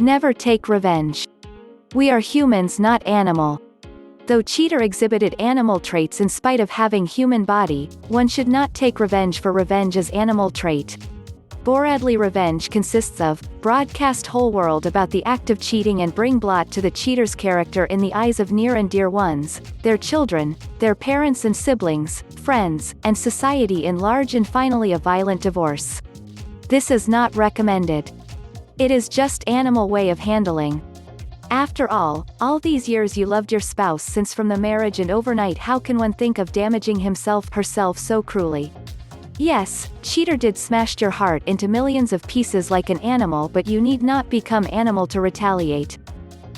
Never take revenge. We are humans, not animal. Though cheater exhibited animal traits in spite of having human body, one should not take revenge for revenge as animal trait. Boradley revenge consists of broadcast whole world about the act of cheating and bring blot to the cheater's character in the eyes of near and dear ones, their children, their parents and siblings, friends, and society in large, and finally a violent divorce. This is not recommended. It is just animal way of handling. After all these years you loved your spouse since from the marriage, and overnight how can one think of damaging herself so cruelly? Yes, cheater did smashed your heart into millions of pieces like an animal, but you need not become animal to retaliate.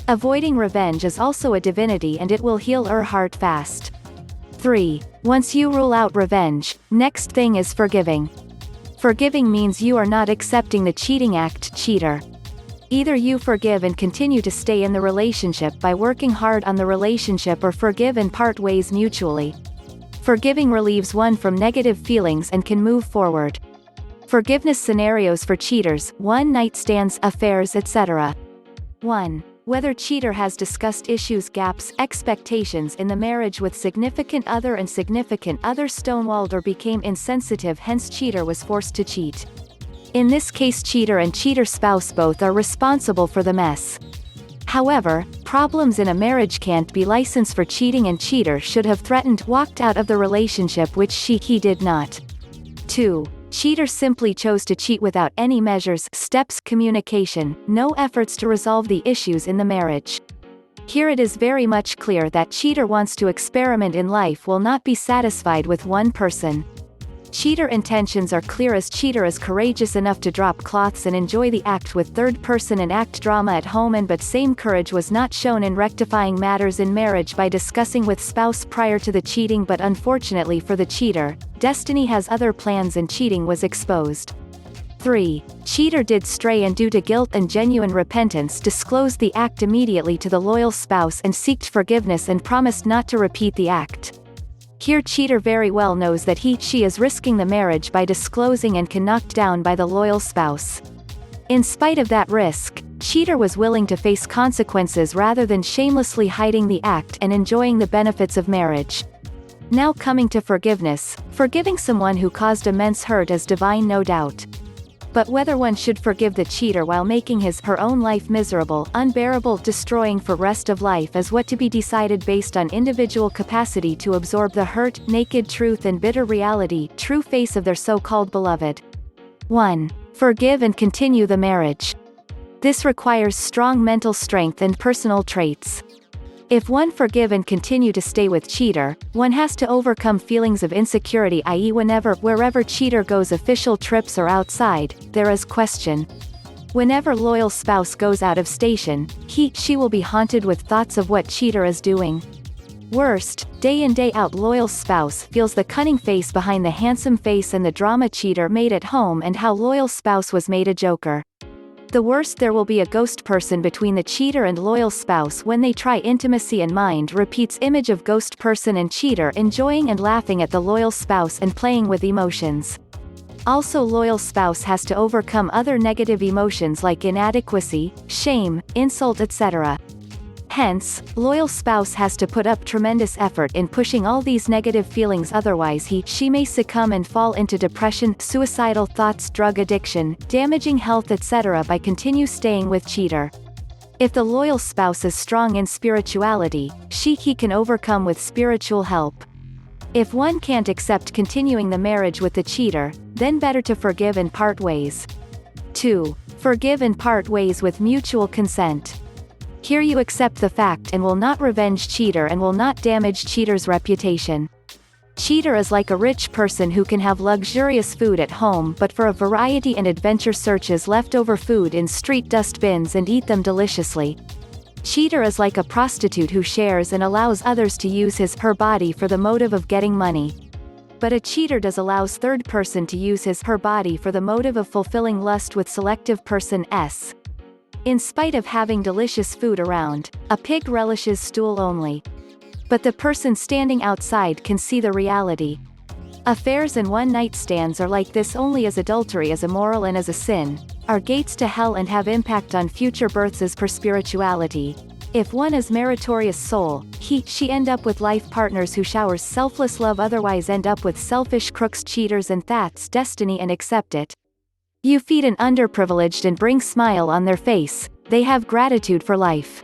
Avoiding revenge is also a divinity, and it will heal your heart fast. 3. Once you rule out revenge, next thing is forgiving. Forgiving means you are not accepting the cheating act, cheater. Either you forgive and continue to stay in the relationship by working hard on the relationship, or forgive and part ways mutually. Forgiving relieves one from negative feelings and can move forward. Forgiveness scenarios for cheaters: one-night stands, affairs, etc. 1. Whether cheater has discussed issues, gaps, expectations in the marriage with significant other, and significant other stonewalled or became insensitive, hence cheater was forced to cheat. In this case, cheater and cheater spouse both are responsible for the mess. However, problems in a marriage can't be license for cheating, and cheater should have threatened, walked out of the relationship, which he did not. 2. Cheater simply chose to cheat without any measures, steps, communication, no efforts to resolve the issues in the marriage. Here it is very much clear that cheater wants to experiment in life, will not be satisfied with one person. Cheater intentions are clear, as cheater is courageous enough to drop cloths and enjoy the act with third person and act drama at home, and but same courage was not shown in rectifying matters in marriage by discussing with spouse prior to the cheating, but unfortunately for the cheater, destiny has other plans and cheating was exposed. 3. Cheater did stray, and due to guilt and genuine repentance disclosed the act immediately to the loyal spouse and sought forgiveness and promised not to repeat the act. Here cheater very well knows that she is risking the marriage by disclosing and can knocked down by the loyal spouse. In spite of that risk, cheater was willing to face consequences rather than shamelessly hiding the act and enjoying the benefits of marriage. Now coming to forgiveness, forgiving someone who caused immense hurt is divine, no doubt. But whether one should forgive the cheater while making her own life miserable, unbearable, destroying for rest of life is what to be decided based on individual capacity to absorb the hurt, naked truth and bitter reality, true face of their so-called beloved. 1. Forgive and continue the marriage. This requires strong mental strength and personal traits. If one forgive and continue to stay with cheater, one has to overcome feelings of insecurity, i.e. wherever cheater goes, official trips or outside, there is question. Whenever loyal spouse goes out of station, she will be haunted with thoughts of what cheater is doing. Worst, day in day out loyal spouse feels the cunning face behind the handsome face and the drama cheater made at home, and how loyal spouse was made a joker. The worst, there will be a ghost person between the cheater and loyal spouse when they try intimacy, and mind repeats image of ghost person and cheater enjoying and laughing at the loyal spouse and playing with emotions. Also, loyal spouse has to overcome other negative emotions like inadequacy, shame, insult, etc. Hence, loyal spouse has to put up tremendous effort in pushing all these negative feelings, otherwise she may succumb and fall into depression, suicidal thoughts, drug addiction, damaging health, etc. by continue staying with cheater. If the loyal spouse is strong in spirituality, he can overcome with spiritual help. If one can't accept continuing the marriage with the cheater, then better to forgive and part ways. 2. Forgive and part ways with mutual consent. Here you accept the fact and will not revenge cheater and will not damage cheater's reputation. Cheater is like a rich person who can have luxurious food at home, but for a variety and adventure searches leftover food in street dustbins and eat them deliciously. Cheater is like a prostitute who shares and allows others to use her body for the motive of getting money. But a cheater allows third person to use her body for the motive of fulfilling lust with selective person s. In spite of having delicious food around, a pig relishes stool only. But the person standing outside can see the reality. Affairs and one-night stands are like this only as adultery is immoral and as a sin, are gates to hell and have impact on future births as per spirituality. If one is meritorious soul, she end up with life partners who showers selfless love, otherwise end up with selfish crooks, cheaters, and that's destiny and accept it. You feed an underprivileged and bring smile on their face, they have gratitude for life.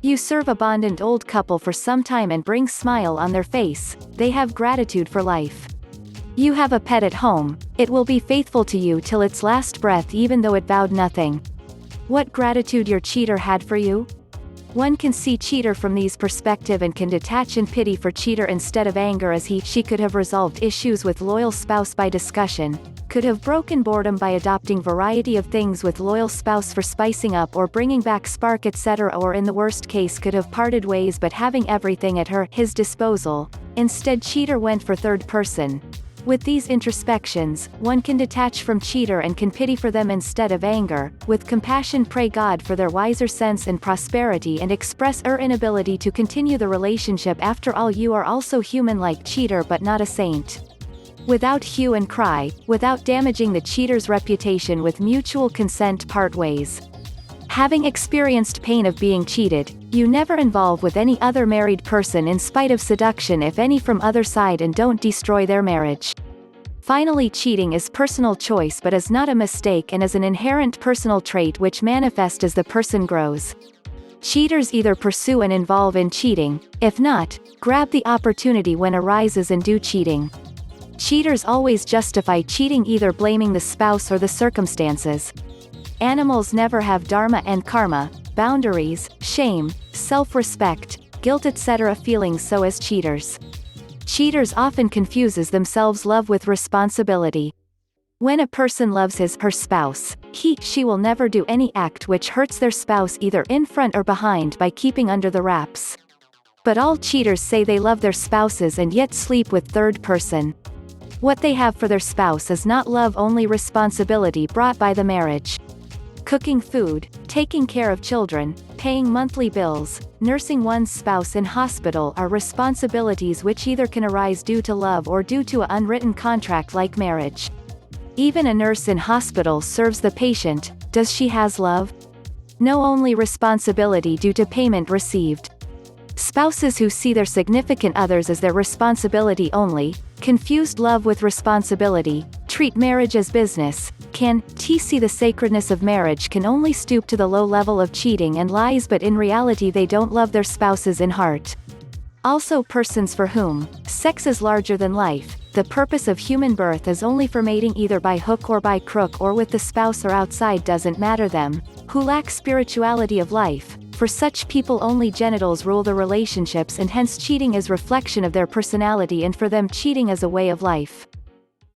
You serve abandoned old couple for some time and bring smile on their face, they have gratitude for life. You have a pet at home, it will be faithful to you till its last breath even though it vowed nothing. What gratitude your cheater had for you? One can see cheater from these perspective and can detach in pity for cheater instead of anger, as she could have resolved issues with loyal spouse by discussion, could have broken boredom by adopting variety of things with loyal spouse for spicing up or bringing back spark, etc., or in the worst case could have parted ways but having everything at his disposal. Instead cheater went for third person. With these introspections, one can detach from cheater and can pity for them instead of anger, with compassion pray God for their wiser sense and prosperity and express inability to continue the relationship. After all, you are also human like cheater but not a saint. Without hue and cry, without damaging the cheater's reputation, with mutual consent part ways. Having experienced pain of being cheated, you never involve with any other married person in spite of seduction if any from other side, and don't destroy their marriage. Finally, cheating is personal choice but is not a mistake and is an inherent personal trait which manifests as the person grows. Cheaters either pursue and involve in cheating, if not, grab the opportunity when arises and do cheating. Cheaters always justify cheating either blaming the spouse or the circumstances. Animals never have dharma and karma, boundaries, shame, self-respect, guilt, etc. feelings so as cheaters. Cheaters often confuses themselves love with responsibility. When a person loves her spouse, she will never do any act which hurts their spouse either in front or behind by keeping under the wraps. But all cheaters say they love their spouses and yet sleep with third person. What they have for their spouse is not love, only responsibility brought by the marriage. Cooking food, taking care of children, paying monthly bills, nursing one's spouse in hospital are responsibilities which either can arise due to love or due to an unwritten contract like marriage. Even a nurse in hospital serves the patient, does she has love? No, only responsibility due to payment received. Spouses who see their significant others as their responsibility only, confused love with responsibility, treat marriage as business, can see the sacredness of marriage, can only stoop to the low level of cheating and lies, but in reality they don't love their spouses in heart. Also, persons for whom sex is larger than life, the purpose of human birth is only for mating either by hook or by crook or with the spouse or outside, doesn't matter them, who lack spirituality of life. For such people only genitals rule the relationships, and hence cheating is reflection of their personality, and for them cheating is a way of life.